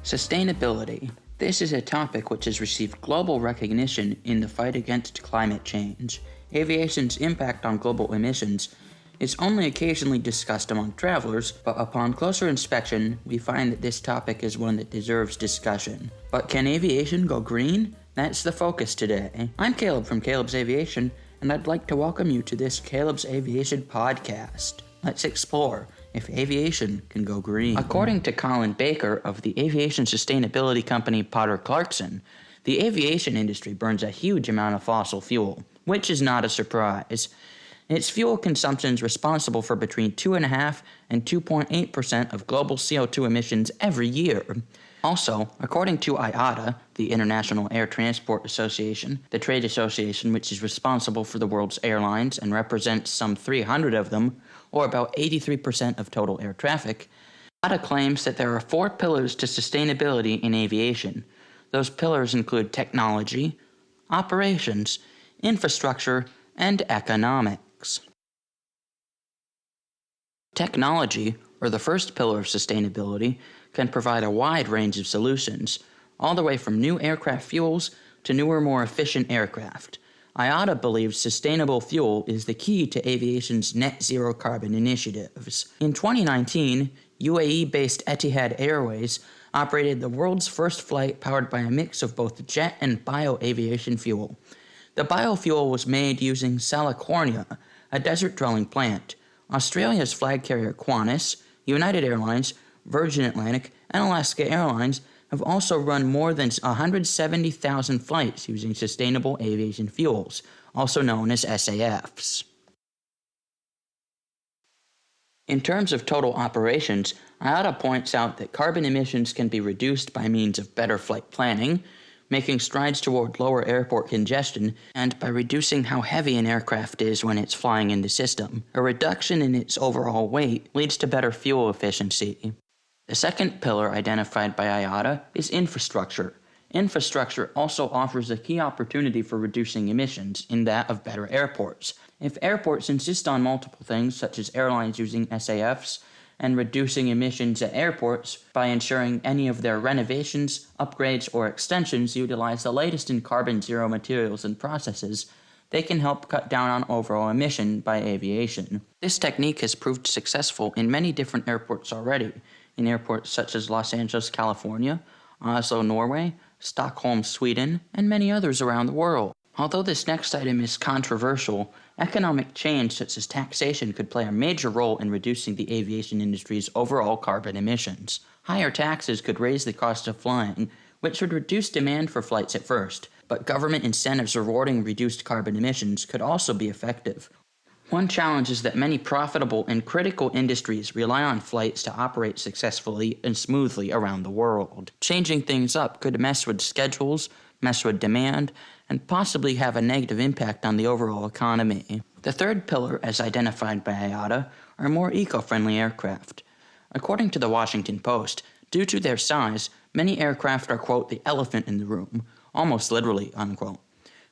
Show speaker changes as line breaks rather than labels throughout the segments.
Sustainability. This is a topic which has received global recognition in the fight against climate change. Aviation's impact on global emissions is only occasionally discussed among travelers, but upon closer inspection, we find that this topic is one that deserves discussion. But can aviation go green? That's the focus today. I'm Caleb from Caleb's Aviation, and I'd like to welcome you to this Caleb's Aviation podcast. Let's explore if aviation can go green. According to Colin Baker of the aviation sustainability company Potter Clarkson, the aviation industry burns a huge amount of fossil fuel, which is not a surprise. Its fuel consumption is responsible for between 2.5% and 2.8% of global CO2 emissions every year. Also, according to IATA, the International Air Transport Association, the trade association which is responsible for the world's airlines and represents some 300 of them, or about 83% of total air traffic, IATA claims that there are 4 pillars to sustainability in aviation. Those pillars include technology, operations, infrastructure, and economics. Technology, or the first pillar of sustainability, can provide a wide range of solutions, all the way from new aircraft fuels to newer, more efficient aircraft. IATA believes sustainable fuel is the key to aviation's net zero carbon initiatives. In 2019, UAE-based Etihad Airways operated the world's first flight powered by a mix of both jet and bio-aviation fuel. The biofuel was made using Salicornia, a desert-dwelling plant. Australia's flag carrier Qantas, United Airlines, Virgin Atlantic, and Alaska Airlines have also run more than 170,000 flights using sustainable aviation fuels, also known as SAFs. In terms of total operations, IATA points out that carbon emissions can be reduced by means of better flight planning, making strides toward lower airport congestion, and by reducing how heavy an aircraft is when it's flying in the system. A reduction in its overall weight leads to better fuel efficiency. The second pillar identified by IATA is infrastructure. Infrastructure also offers a key opportunity for reducing emissions, in that of better airports. If airports insist on multiple things, such as airlines using SAFs, and reducing emissions at airports by ensuring any of their renovations, upgrades, or extensions utilize the latest in carbon zero materials and processes, they can help cut down on overall emission by aviation. This technique has proved successful in many different airports already, in airports such as Los Angeles, California, Oslo, Norway, Stockholm, Sweden, and many others around the world. Although this next item is controversial, economic change such as taxation could play a major role in reducing the aviation industry's overall carbon emissions. Higher taxes could raise the cost of flying, which would reduce demand for flights at first, but government incentives rewarding reduced carbon emissions could also be effective. One challenge is that many profitable and critical industries rely on flights to operate successfully and smoothly around the world. Changing things up could mess with schedules, mess with demand, and possibly have a negative impact on the overall economy. The third pillar, as identified by IATA, are more eco-friendly aircraft. According to the Washington Post, due to their size, many aircraft are, quote, the elephant in the room, almost literally, unquote.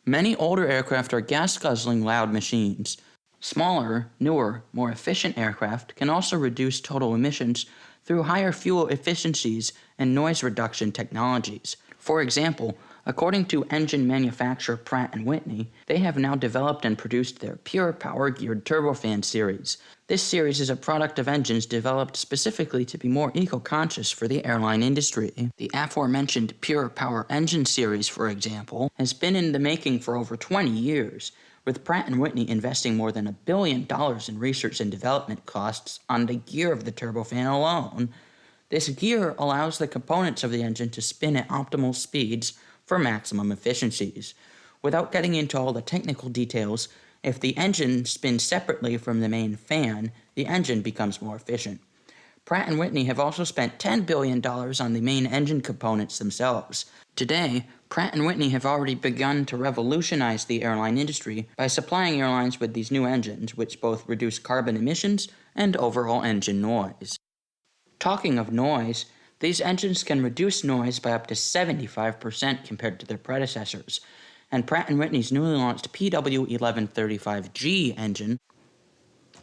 Many older aircraft are gas-guzzling loud machines. Smaller, newer, more efficient aircraft can also reduce total emissions through higher fuel efficiencies and noise reduction technologies. For example, according to engine manufacturer Pratt & Whitney, they have now developed and produced their Pure Power Geared Turbofan series. This series is a product of engines developed specifically to be more eco-conscious for the airline industry. The aforementioned Pure Power engine series, for example, has been in the making for over 20 years, with Pratt & Whitney investing more than $1 billion in research and development costs on the gear of the turbofan alone. This gear allows the components of the engine to spin at optimal speeds for maximum efficiencies. Without getting into all the technical details, if the engine spins separately from the main fan, the engine becomes more efficient. Pratt & Whitney have also spent $10 billion on the main engine components themselves. Today, Pratt & Whitney have already begun to revolutionize the airline industry by supplying airlines with these new engines, which both reduce carbon emissions and overall engine noise. Talking of noise, these engines can reduce noise by up to 75% compared to their predecessors, and Pratt & Whitney's newly launched PW1135G engine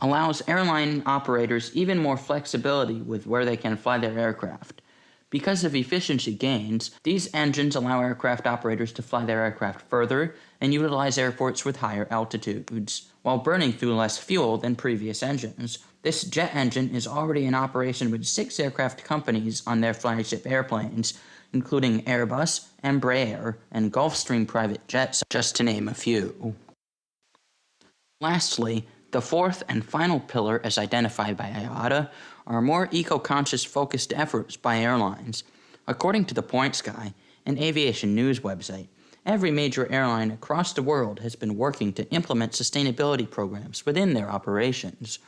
allows airline operators even more flexibility with where they can fly their aircraft. Because of efficiency gains, these engines allow aircraft operators to fly their aircraft further and utilize airports with higher altitudes, while burning through less fuel than previous engines. This jet engine is already in operation with 6 aircraft companies on their flagship airplanes, including Airbus, Embraer, and Gulfstream private jets, just to name a few. Lastly, the fourth and final pillar, as identified by IATA, are more eco-conscious focused efforts by airlines. According to the Points Guy, an aviation news website, every major airline across the world has been working to implement sustainability programs within their operations.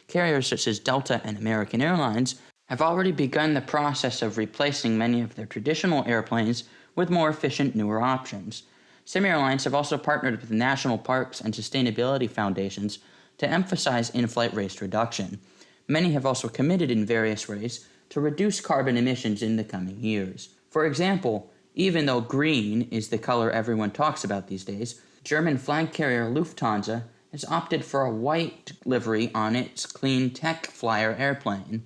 Carriers such as Delta and American Airlines have already begun the process of replacing many of their traditional airplanes with more efficient, newer options. Some airlines have also partnered with national parks and sustainability foundations to emphasize in-flight waste reduction. Many have also committed in various ways to reduce carbon emissions in the coming years. For example, even though green is the color everyone talks about these days, German flag carrier Lufthansa has opted for a white livery on its clean tech flyer airplane.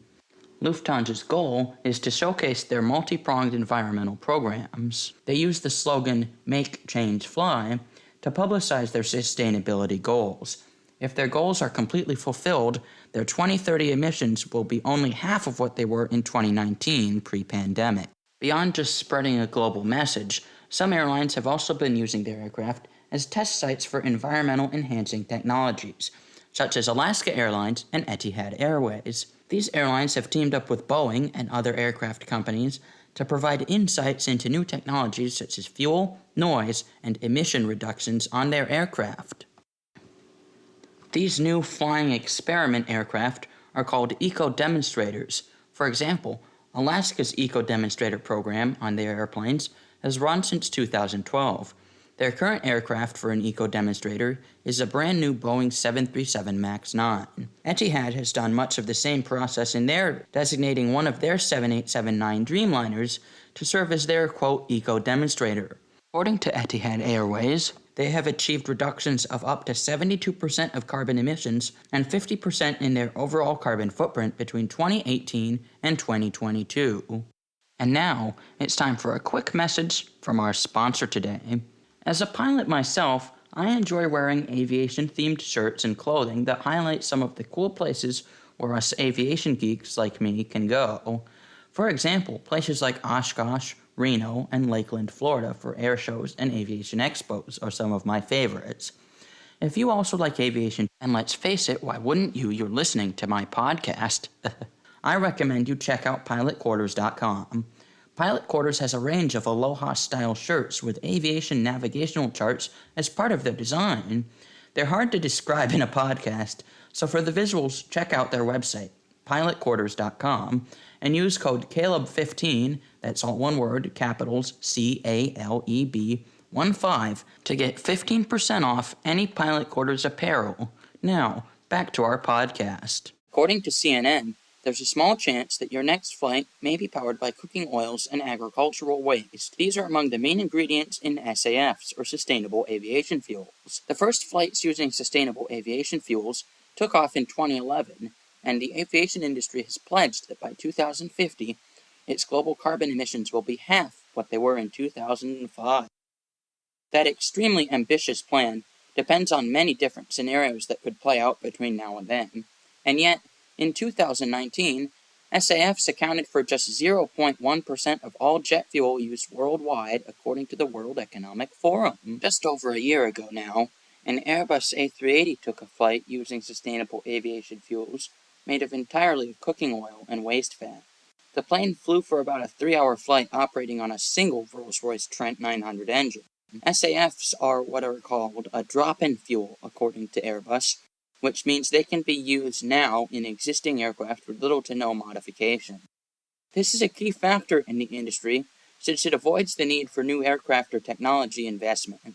Lufthansa's goal is to showcase their multi-pronged environmental programs. They use the slogan, "Make Change Fly," to publicize their sustainability goals. If their goals are completely fulfilled, their 2030 emissions will be only half of what they were in 2019, pre-pandemic. Beyond just spreading a global message, some airlines have also been using their aircraft as test sites for environmental enhancing technologies, such as Alaska Airlines and Etihad Airways. These airlines have teamed up with Boeing and other aircraft companies to provide insights into new technologies such as fuel, noise, and emission reductions on their aircraft. These new flying experiment aircraft are called eco-demonstrators. For example, Alaska's eco-demonstrator program on their airplanes has run since 2012. Their current aircraft for an eco-demonstrator is a brand new Boeing 737 MAX 9. Etihad has done much of the same process in their designating one of their 7879 Dreamliners to serve as their, quote, eco-demonstrator. According to Etihad Airways, they have achieved reductions of up to 72% of carbon emissions and 50% in their overall carbon footprint between 2018 and 2022. And now, it's time for a quick message from our sponsor today. As a pilot myself, I enjoy wearing aviation-themed shirts and clothing that highlight some of the cool places where us aviation geeks like me can go. For example, places like Oshkosh, Reno, and Lakeland, Florida for air shows and aviation expos are some of my favorites. If you also like aviation, and let's face it, why wouldn't you? You're listening to my podcast. I recommend you check out pilotquarters.com. Pilot Quarters has a range of Aloha-style shirts with aviation navigational charts as part of their design. They're hard to describe in a podcast, so for the visuals, check out their website, pilotquarters.com, and use code CALEB15, that's all one word, capitals CALEB 15, to get 15% off any Pilot Quarters apparel. Now, back to our podcast. According to CNN, there's a small chance that your next flight may be powered by cooking oils and agricultural waste. These are among the main ingredients in SAFs, or Sustainable Aviation Fuels. The first flights using sustainable aviation fuels took off in 2011, and the aviation industry has pledged that by 2050, its global carbon emissions will be half what they were in 2005. That extremely ambitious plan depends on many different scenarios that could play out between now and then, and yet, in 2019, SAFs accounted for just 0.1% of all jet fuel used worldwide, according to the World Economic Forum. Just over a year ago now, an Airbus A380 took a flight using sustainable aviation fuels made of entirely cooking oil and waste fat. The plane flew for about a 3-hour flight operating on a single Rolls-Royce Trent 900 engine. SAFs are what are called a drop-in fuel, according to Airbus, which means they can be used now in existing aircraft with little to no modification. This is a key factor in the industry, since it avoids the need for new aircraft or technology investment.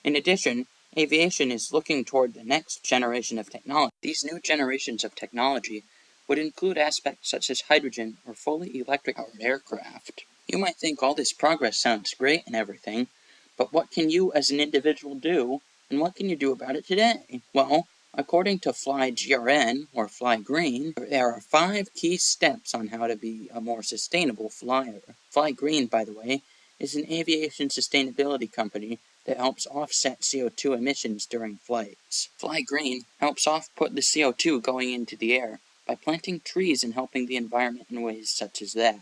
In addition, aviation is looking toward the next generation of technology. These new generations of technology would include aspects such as hydrogen or fully electric-powered aircraft. You might think all this progress sounds great and everything, but what can you as an individual do, and what can you do about it today? Well, According to FlyGRN, or Fly Green, there are 5 key steps on how to be a more sustainable flyer. Fly Green, by the way, is an aviation sustainability company that helps offset CO2 emissions during flights. Fly Green helps put the CO2 going into the air by planting trees and helping the environment in ways such as that.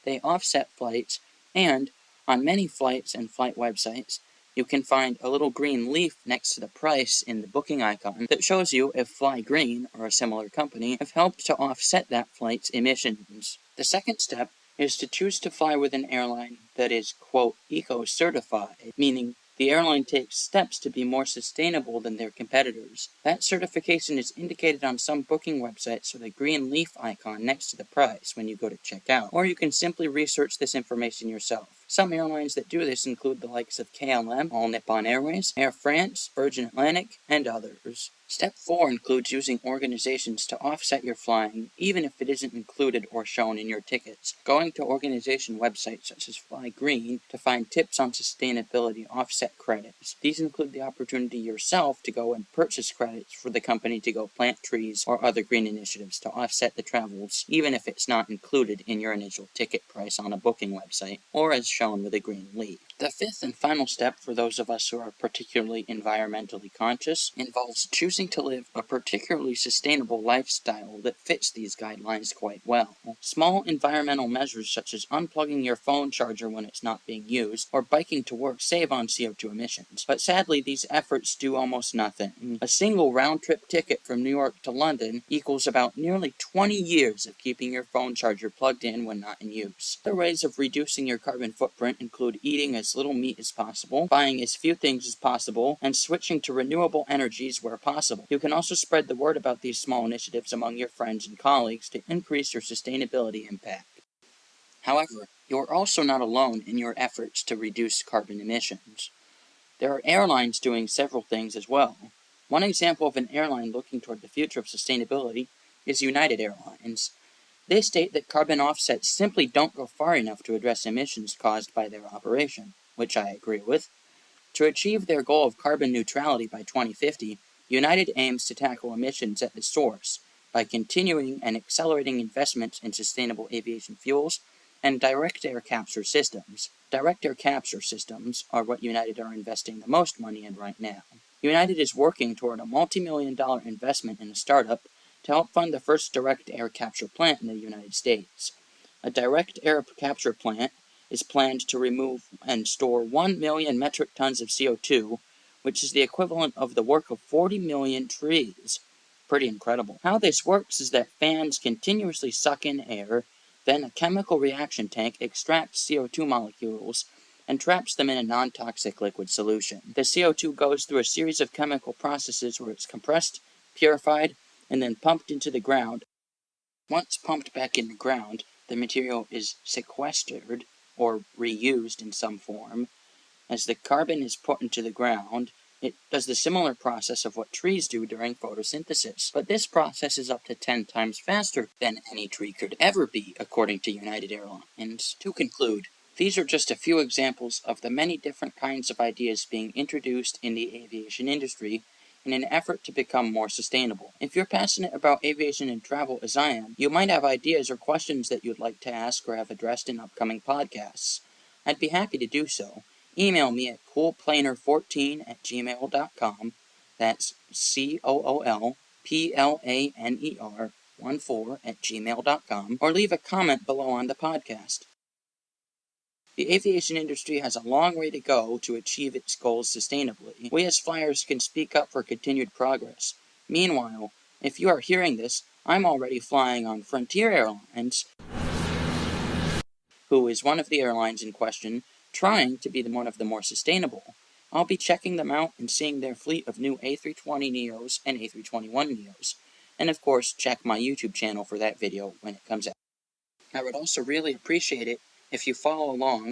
They offset flights, and on many flights and flight websites, you can find a little green leaf next to the price in the booking icon that shows you if Fly Green, or a similar company, have helped to offset that flight's emissions. The second step is to choose to fly with an airline that is, quote, eco-certified, meaning the airline takes steps to be more sustainable than their competitors. That certification is indicated on some booking websites with a green leaf icon next to the price when you go to check out, or you can simply research this information yourself. Some airlines that do this include the likes of KLM, All Nippon Airways, Air France, Virgin Atlantic, and others. Step 4 includes using organizations to offset your flying, even if it isn't included or shown in your tickets. Going to organization websites such as Fly Green to find tips on sustainability offset credits. These include the opportunity yourself to go and purchase credits for the company to go plant trees or other green initiatives to offset the travels, even if it's not included in your initial ticket price on a booking website, or as shown with a green leaf. The 5th and final step for those of us who are particularly environmentally conscious involves choosing to live a particularly sustainable lifestyle that fits these guidelines quite well. Small environmental measures such as unplugging your phone charger when it's not being used, or biking to work save on CO2 emissions. But sadly, these efforts do almost nothing. A single round-trip ticket from New York to London equals about nearly 20 years of keeping your phone charger plugged in when not in use. Other ways of reducing your carbon footprint include eating as little meat as possible, buying as few things as possible, and switching to renewable energies where possible. You can also spread the word about these small initiatives among your friends and colleagues to increase your sustainability impact. However, you are also not alone in your efforts to reduce carbon emissions. There are airlines doing several things as well. One example of an airline looking toward the future of sustainability is United Airlines. They state that carbon offsets simply don't go far enough to address emissions caused by their operation, which I agree with. To achieve their goal of carbon neutrality by 2050, United aims to tackle emissions at the source by continuing and accelerating investments in sustainable aviation fuels and direct air capture systems. Direct air capture systems are what United are investing the most money in right now. United is working toward a multi-million-dollar investment in a startup to help fund the first direct air capture plant in the United States. A direct air capture plant is planned to remove and store 1 million metric tons of CO2, which is the equivalent of the work of 40 million trees. Pretty incredible. How this works is that fans continuously suck in air, then a chemical reaction tank extracts CO2 molecules and traps them in a non-toxic liquid solution. The CO2 goes through a series of chemical processes where it's compressed, purified, and then pumped into the ground. Once pumped back in the ground, the material is sequestered, or reused in some form. As the carbon is put into the ground, it does the similar process of what trees do during photosynthesis. But this process is up to 10 times faster than any tree could ever be, according to United Airlines. To conclude, these are just a few examples of the many different kinds of ideas being introduced in the aviation industry in an effort to become more sustainable. If you're passionate about aviation and travel as I am, you might have ideas or questions that you'd like to ask or have addressed in upcoming podcasts. I'd be happy to do so. Email me at coolplaner14@gmail.com. That's COOLPLANER14@gmail.com, or leave a comment below on the podcast. The aviation industry has a long way to go to achieve its goals sustainably. We as flyers can speak up for continued progress. Meanwhile, if you are hearing this, I'm already flying on Frontier Airlines, who is one of the airlines in question, trying to be one of the more sustainable. I'll be checking them out and seeing their fleet of new A320neos and A321neos. And of course, check my YouTube channel for that video when it comes out. I would also really appreciate it if you follow along.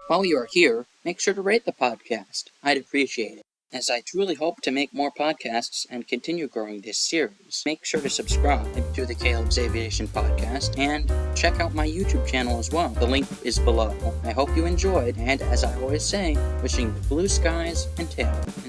While you are here, make sure to rate the podcast. I'd appreciate it. As I truly hope to make more podcasts and continue growing this series, make sure to subscribe to the Caleb's Aviation Podcast and check out my YouTube channel as well. The link is below. I hope you enjoyed, and as I always say, wishing you blue skies and tailwinds.